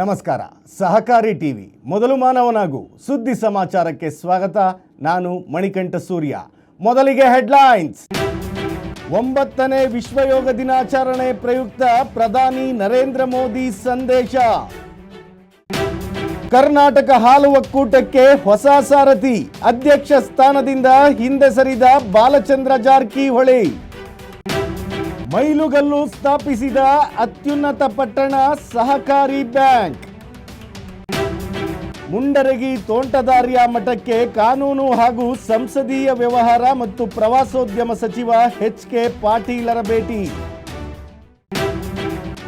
ನಮಸ್ಕಾರ. ಸಹಕಾರಿ ಟಿವಿ ಮೊದಲು ಮಾನವನಾಗು ಸುದ್ದಿ ಸಮಾಚಾರಕ್ಕೆ ಸ್ವಾಗತ. ನಾನು ಮಣಿಕಂಠ ಸೂರ್ಯ. ಮೊದಲಿಗೆ ಹೆಡ್ಲೈನ್ಸ್. 9ನೇ ವಿಶ್ವ ಯೋಗ ದಿನಾಚರಣೆ ಪ್ರಯುಕ್ತ ಪ್ರಧಾನಿ ನರೇಂದ್ರ ಮೋದಿ ಸಂದೇಶ. ಕರ್ನಾಟಕ ಹಾಲು ಒಕ್ಕೂಟಕ್ಕೆ ಹೊಸ ಸಾರಥಿ, ಅಧ್ಯಕ್ಷ ಸ್ಥಾನದಿಂದ ಹಿಂದೆ ಸರಿದ ಬಾಲಚಂದ್ರ ಜಾರಕಿಹೊಳಿ. ಮೈಲುಗಲ್ಲು ಸ್ಥಾಪಿಸಿದ ಅತ್ಯುನ್ನತ ಪಟ್ಟಣ ಸಹಕಾರಿ ಬ್ಯಾಂಕ್. ಮುಂಡರಗಿ ತೋಂಟದಾರ್ಯ ಮಠಕ್ಕೆ ಕಾನೂನು ಹಾಗೂ ಸಂಸದೀಯ ವ್ಯವಹಾರ ಮತ್ತು ಪ್ರವಾಸೋದ್ಯಮ ಸಚಿವ ಎಚ್.ಕೆ. ಪಾಟೀಲರ ಭೇಟಿ.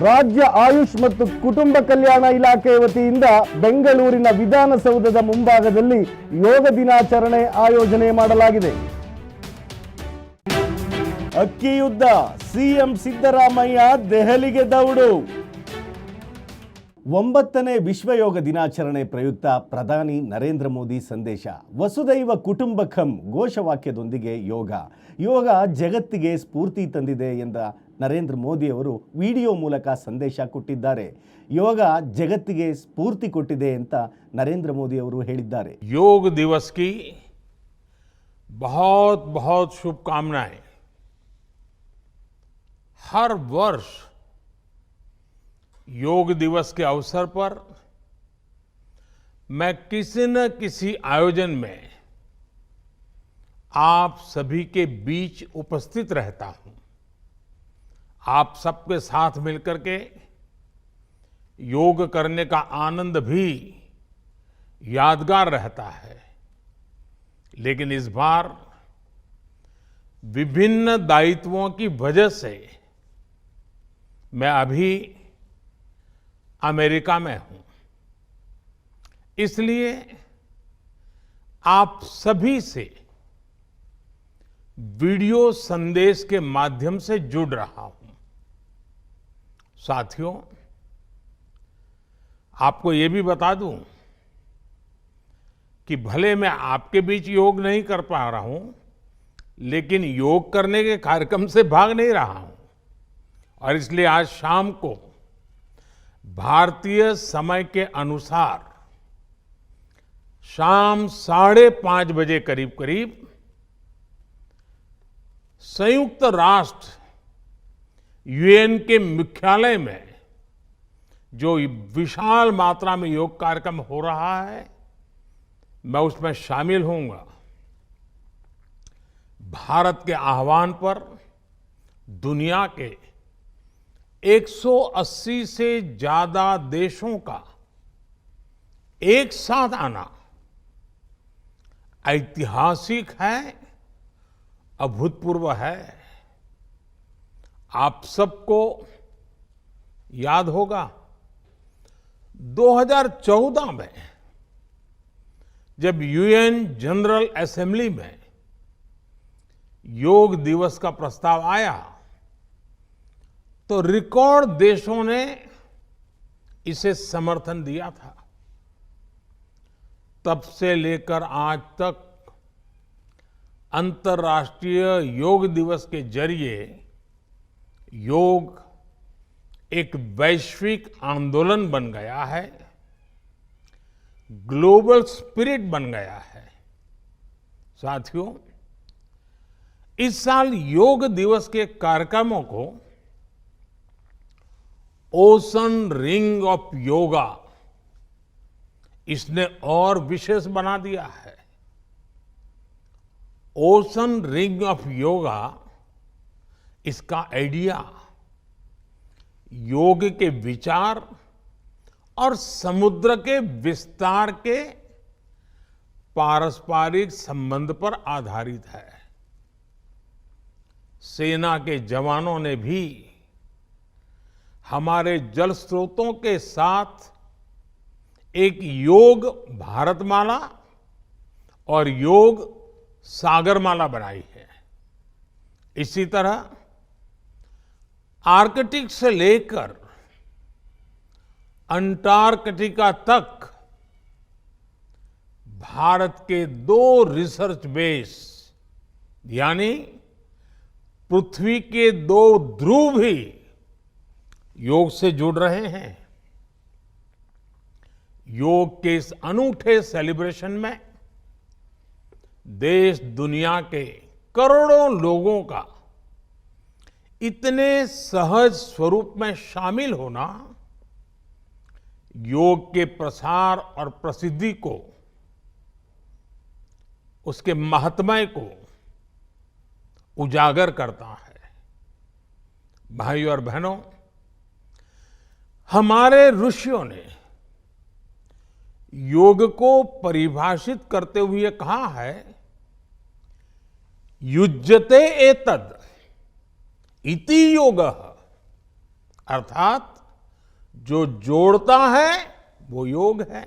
ರಾಜ್ಯ ಆಯುಷ್ ಮತ್ತು ಕುಟುಂಬ ಕಲ್ಯಾಣ ಇಲಾಖೆ ವತಿಯಿಂದ ಬೆಂಗಳೂರಿನ ವಿಧಾನಸೌಧದ ಮುಂಭಾಗದಲ್ಲಿ ಯೋಗ ದಿನಾಚರಣೆ ಆಯೋಜನೆ ಮಾಡಲಾಗಿದೆ. ಅಕ್ಕಿ ಯುದ್ಧ, ಸಿಎಂ ಸಿದ್ದರಾಮಯ್ಯ ದೆಹಲಿಗೆ ದೌಡು. 9ನೇ ವಿಶ್ವ ಯೋಗ ದಿನಾಚರಣೆ ಪ್ರಯುಕ್ತ ಪ್ರಧಾನಿ ನರೇಂದ್ರ ಮೋದಿ ಸಂದೇಶ. ವಸುದೈವ ಕುಟುಂಬಕಂ ಘೋಷವಾಕ್ಯದೊಂದಿಗೆ ಯೋಗ ಜಗತ್ತಿಗೆ ಸ್ಫೂರ್ತಿ ತಂದಿದೆ ಎಂದ ನರೇಂದ್ರ ಮೋದಿ ಅವರು ವಿಡಿಯೋ ಮೂಲಕ ಸಂದೇಶ ಕೊಟ್ಟಿದ್ದಾರೆ. ಯೋಗ ಜಗತ್ತಿಗೆ ಸ್ಫೂರ್ತಿ ಕೊಟ್ಟಿದೆ ಅಂತ ನರೇಂದ್ರ ಮೋದಿ ಅವರು ಹೇಳಿದ್ದಾರೆ. ಯೋಗ ದಿವಸ್ ಕಿ बहुत बहुत शुभकामनाएं. हर वर्ष योग दिवस के अवसर पर मैं किसी न किसी आयोजन में आप सभी के बीच उपस्थित रहता हूं. आप सबके साथ मिलकर के योग करने का आनंद भी यादगार रहता है. लेकिन इस बार विभिन्न दायित्वों की वजह से मैं अभी अमेरिका में हूं. इसलिए आप सभी से वीडियो संदेश के माध्यम से जुड़ रहा हूं. साथियों, आपको ये भी बता दूं कि भले मैं आपके बीच योग नहीं कर पा रहा हूं, लेकिन योग करने के कार्यक्रम से भाग नहीं रहा हूं. और इसलिए आज शाम को भारतीय समय के अनुसार शाम 5:30 बजे करीब संयुक्त राष्ट्र यूएन के मुख्यालय में जो विशाल मात्रा में योग कार्यक्रम हो रहा है, मैं उसमें शामिल होऊंगा. भारत के आह्वान पर दुनिया के 180 से ज्यादा देशों का एक साथ आना ऐतिहासिक है, अभूतपूर्व है. आप सबको याद होगा 2014 में जब यूएन जनरल असेंबली में योग दिवस का प्रस्ताव आया तो रिकॉर्ड देशों ने इसे समर्थन दिया था. तब से लेकर आज तक अंतर्राष्ट्रीय योग दिवस के जरिए योग एक वैश्विक आंदोलन बन गया है, ग्लोबल स्पिरिट बन गया है. साथियों, इस साल योग दिवस के कार्यक्रमों को ओशन रिंग ऑफ योगा इसने और विशेष बना दिया है. ओशन रिंग ऑफ योगा, इसका आइडिया योग के विचार और समुद्र के विस्तार के पारस्परिक संबंध पर आधारित है. सेना के जवानों ने भी हमारे जल स्रोतों के साथ एक योग भारतमाला और योग सागरमाला बनाई है. इसी तरह आर्कटिक से लेकर अंटार्कटिका तक भारत के 2 रिसर्च बेस यानी पृथ्वी के 2 ध्रुव भी योग से जुड़ रहे हैं. योग के इस अनूठे सेलिब्रेशन में देश दुनिया के करोड़ों लोगों का इतने सहज स्वरूप में शामिल होना योग के प्रसार और प्रसिद्धि को, उसके महात्म्य को उजागर करता है। भाइयों और बहनों, हमारे ऋषियों ने योग को परिभाषित करते हुए कहा है, युज्यते एतद इति योगः, अर्थात जो जोड़ता है वो योग है।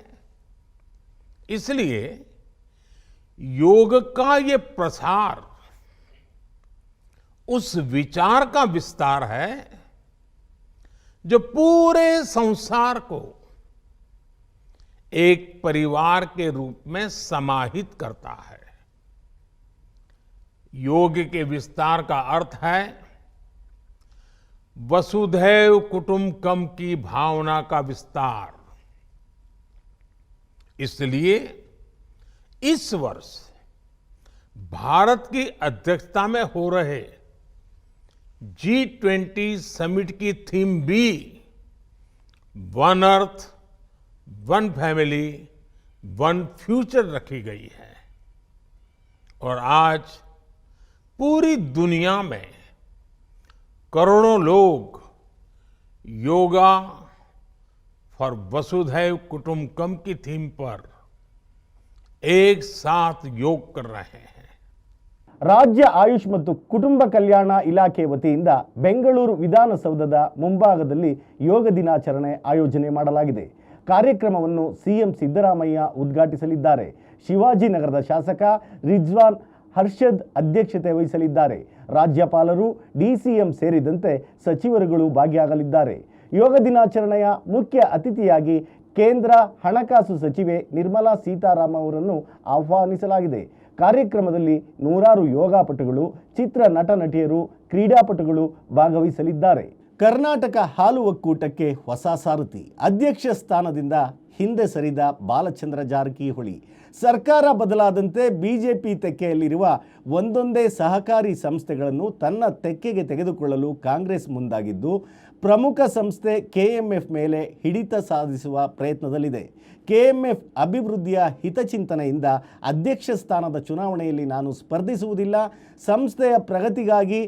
इसलिए योग का ये प्रसार उस विचार का विस्तार है जो पूरे संसार को एक परिवार के रूप में समाहित करता है। योग के विस्तार का अर्थ है वसुधैव कुटुंबकम की भावना का विस्तार। इसलिए इस वर्ष भारत की अध्यक्षता में हो रहे G20 समिट की थीम भी one earth, one family, one future रखी गई है। और आज पूरी दुनिया में करोड़ों लोग योगा फॉर वसुधैव कुटुंबकम की थीम पर एक साथ योग कर रहे हैं। ರಾಜ್ಯ ಆಯುಷ್ ಮತ್ತು ಕುಟುಂಬ ಕಲ್ಯಾಣ ಇಲಾಖೆ ವತಿಯಿಂದ ಬೆಂಗಳೂರು ವಿಧಾನಸೌಧದ ಮುಂಭಾಗದಲ್ಲಿ ಯೋಗ ದಿನಾಚರಣೆ ಆಯೋಜನೆ ಮಾಡಲಾಗಿದೆ. ಕಾರ್ಯಕ್ರಮವನ್ನು ಸಿಎಂ ಸಿದ್ದರಾಮಯ್ಯ ಉದ್ಘಾಟಿಸಲಿದ್ದಾರೆ. ಶಿವಾಜಿನಗರದ ಶಾಸಕ ರಿಜ್ವಾನ್ ಹರ್ಷದ್ ಅಧ್ಯಕ್ಷತೆ ವಹಿಸಲಿದ್ದಾರೆ. ರಾಜ್ಯಪಾಲರು, ಡಿಸಿಎಂ ಸೇರಿದಂತೆ ಸಚಿವರುಗಳು ಭಾಗಿಯಾಗಲಿದ್ದಾರೆ. ಯೋಗ ದಿನಾಚರಣೆಯ ಮುಖ್ಯ ಅತಿಥಿಯಾಗಿ ಕೇಂದ್ರ ಹಣಕಾಸು ಸಚಿವೆ ನಿರ್ಮಲಾ ಸೀತಾರಾಮನ್ ಅವರನ್ನು ಆಹ್ವಾನಿಸಲಾಗಿದೆ. ಕಾರ್ಯಕ್ರಮದಲ್ಲಿ ನೂರಾರು ಯೋಗಾಪಟುಗಳು, ಚಿತ್ರ ನಟ ನಟಿಯರು, ಕ್ರೀಡಾಪಟುಗಳು ಭಾಗವಹಿಸಲಿದ್ದಾರೆ. ಕರ್ನಾಟಕ ಹಾಲು ಒಕ್ಕೂಟಕ್ಕೆ ಹೊಸ ಸಾರಥಿ. ಅಧ್ಯಕ್ಷ ಸ್ಥಾನದಿಂದ ಹಿಂದೆ ಸರಿದ ಬಾಲಚಂದ್ರ ಜಾರಕಿಹೊಳಿ ಸರ್ಕಾರ ಬದಲಾದಂತೆ ಬಿಜೆಪಿ ತೆಕ್ಕೆಯಲ್ಲಿರುವ ಒಂದೊಂದೇ ಸಹಕಾರಿ ಸಂಸ್ಥೆಗಳನ್ನು ತನ್ನ ತೆಕ್ಕೆಗೆ ತೆಗೆದುಕೊಳ್ಳಲು ಕಾಂಗ್ರೆಸ್ ಮುಂದಾಗಿದ್ದು, ಪ್ರಮುಖ ಸಂಸ್ಥೆ ಕೆಎಂಎಫ್ ಮೇಲೆ ಹಿಡಿತ ಸಾಧಿಸುವ ಪ್ರಯತ್ನದಲ್ಲಿದೆ. ಕೆಎಂಎಫ್ ಅಭಿವೃದ್ಧಿಯ ಹಿತಚಿಂತನೆಯಿಂದ ಅಧ್ಯಕ್ಷ ಸ್ಥಾನದ ಚುನಾವಣೆಯಲ್ಲಿ ನಾನು ಸ್ಪರ್ಧಿಸುವುದಿಲ್ಲ. ಸಂಸ್ಥೆಯ ಪ್ರಗತಿಗಾಗಿ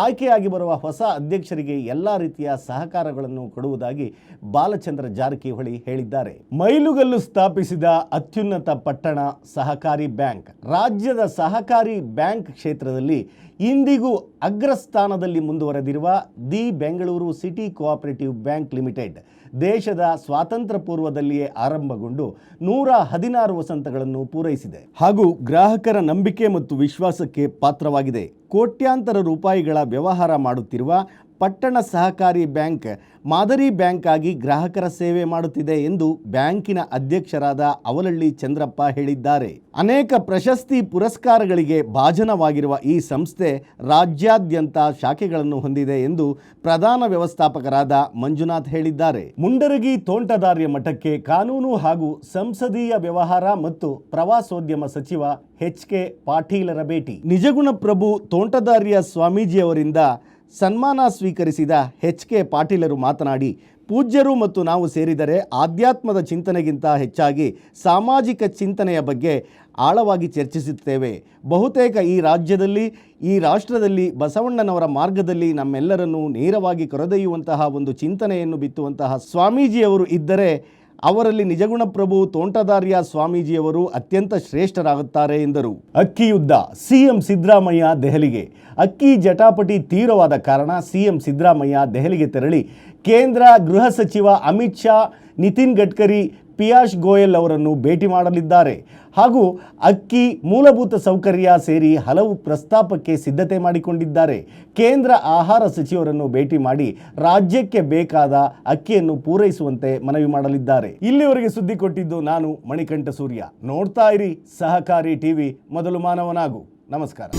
ಆಯ್ಕೆಯಾಗಿ ಬರುವ ಹೊಸ ಅಧ್ಯಕ್ಷರಿಗೆ ಎಲ್ಲ ರೀತಿಯ ಸಹಕಾರಗಳನ್ನು ಕೊಡುವುದಾಗಿ ಬಾಲಚಂದ್ರ ಜಾರಕಿಹೊಳಿ ಹೇಳಿದ್ದಾರೆ. ಮೈಲುಗಲ್ಲು ಸ್ಥಾಪಿಸಿದ ಅತ್ಯುನ್ನತ ಪಟ್ಟಣ ಸಹಕಾರಿ ಬ್ಯಾಂಕ್. ರಾಜ್ಯದ ಸಹಕಾರಿ ಬ್ಯಾಂಕ್ ಕ್ಷೇತ್ರದಲ್ಲಿ ಇಂದಿಗೂ ಅಗ್ರಸ್ಥಾನದಲ್ಲಿ ಮುಂದುವರೆದಿರುವ the Bengaluru City Cooperative Bank Limited ದೇಶದ ಸ್ವಾತಂತ್ರ್ಯ ಪೂರ್ವದಲ್ಲಿಯೇ ಆರಂಭಗೊಂಡು 116 ವಸಂತಗಳನ್ನು ಪೂರೈಸಿದೆ ಹಾಗೂ ಗ್ರಾಹಕರ ನಂಬಿಕೆ ಮತ್ತು ವಿಶ್ವಾಸಕ್ಕೆ ಪಾತ್ರವಾಗಿದೆ. ಕೋಟ್ಯಾಂತರ ರೂಪಾಯಿಗಳ ವ್ಯವಹಾರ ಮಾಡುತ್ತಿರುವ ಪಟ್ಟಣ ಸಹಕಾರಿ ಬ್ಯಾಂಕ್ ಮಾದರಿ ಬ್ಯಾಂಕ್ ಆಗಿ ಗ್ರಾಹಕರ ಸೇವೆ ಮಾಡುತ್ತಿದೆ ಎಂದು ಬ್ಯಾಂಕಿನ ಅಧ್ಯಕ್ಷರಾದ ಅವಲಹಳ್ಳಿ ಚಂದ್ರಪ್ಪ ಹೇಳಿದ್ದಾರೆ. ಅನೇಕ ಪ್ರಶಸ್ತಿ ಪುರಸ್ಕಾರಗಳಿಗೆ ಭಾಜನವಾಗಿರುವ ಈ ಸಂಸ್ಥೆ ರಾಜ್ಯಾದ್ಯಂತ ಶಾಖೆಗಳನ್ನು ಹೊಂದಿದೆ ಎಂದು ಪ್ರಧಾನ ವ್ಯವಸ್ಥಾಪಕರಾದ ಮಂಜುನಾಥ್ ಹೇಳಿದ್ದಾರೆ. ಮುಂಡರಗಿ ತೋಂಟದಾರ್ಯ ಮಠಕ್ಕೆ ಕಾನೂನು ಹಾಗೂ ಸಂಸದೀಯ ವ್ಯವಹಾರ ಮತ್ತು ಪ್ರವಾಸೋದ್ಯಮ ಸಚಿವ ಎಚ್.ಕೆ. ಪಾಟೀಲರ ಭೇಟಿ. ನಿಜಗುಣ ಪ್ರಭು ತೋಂಟದಾರ್ಯ ಸ್ವಾಮೀಜಿಯವರಿಂದ ಸನ್ಮಾನ ಸ್ವೀಕರಿಸಿದ ಎಚ್.ಕೆ. ಪಾಟೀಲರು ಮಾತನಾಡಿ, ಪೂಜ್ಯರು ಮತ್ತು ನಾವು ಸೇರಿದರೆ ಆಧ್ಯಾತ್ಮದ ಚಿಂತನೆಗಿಂತ ಹೆಚ್ಚಾಗಿ ಸಾಮಾಜಿಕ ಚಿಂತನೆಯ ಬಗ್ಗೆ ಆಳವಾಗಿ ಚರ್ಚಿಸುತ್ತೇವೆ. ಬಹುತೇಕ ಈ ರಾಜ್ಯದಲ್ಲಿ, ಈ ರಾಷ್ಟ್ರದಲ್ಲಿ ಬಸವಣ್ಣನವರ ಮಾರ್ಗದಲ್ಲಿ ನಮ್ಮೆಲ್ಲರನ್ನೂ ನೇರವಾಗಿ ಕರೆದೊಯ್ಯುವಂತಹ ಒಂದು ಚಿಂತನೆಯನ್ನು ಬಿತ್ತುವಂತಹ ಸ್ವಾಮೀಜಿಯವರು ಇದ್ದರೆ ಅವರಲ್ಲಿ ನಿಜಗುಣ ಪ್ರಭು ತೋಂಟದಾರ್ಯ ಸ್ವಾಮೀಜಿಯವರು ಅತ್ಯಂತ ಶ್ರೇಷ್ಠರಾಗುತ್ತಾರೆ ಎಂದರು. ಅಕ್ಕಿ ಯುದ್ಧ. ಸಿಎಂ ಸಿದ್ದರಾಮಯ್ಯ ದೆಹಲಿಗೆ. ಅಕ್ಕಿ ಜಟಾಪಟಿ ತೀವ್ರವಾದ ಕಾರಣ ಸಿಎಂ ಸಿದ್ದರಾಮಯ್ಯ ದೆಹಲಿಗೆ ತೆರಳಿ ಕೇಂದ್ರ ಗೃಹ ಸಚಿವ ಅಮಿತ್ ಶಾ, ನಿತಿನ್ ಗಡ್ಕರಿ, ಪಿಯೂಷ್ ಗೋಯಲ್ ಅವರನ್ನು ಭೇಟಿ ಮಾಡಲಿದ್ದಾರೆ ಹಾಗೂ ಅಕ್ಕಿ, ಮೂಲಭೂತ ಸೌಕರ್ಯ ಸೇರಿ ಹಲವು ಪ್ರಸ್ತಾಪಕ್ಕೆ ಸಿದ್ಧತೆ ಮಾಡಿಕೊಂಡಿದ್ದಾರೆ. ಕೇಂದ್ರ ಆಹಾರ ಸಚಿವರನ್ನು ಭೇಟಿ ಮಾಡಿ ರಾಜ್ಯಕ್ಕೆ ಬೇಕಾದ ಅಕ್ಕಿಯನ್ನು ಪೂರೈಸುವಂತೆ ಮನವಿ ಮಾಡಲಿದ್ದಾರೆ. ಇಲ್ಲಿವರೆಗೆ ಸುದ್ದಿ ಕೊಟ್ಟಿದ್ದು ನಾನು ಮಣಿಕಂಠ ಸೂರ್ಯ. ನೋಡ್ತಾ ಇರಿ ಸಹಕಾರಿ ಟಿವಿ, ಮೊದಲು ಮಾನವನಾಗು. ನಮಸ್ಕಾರ.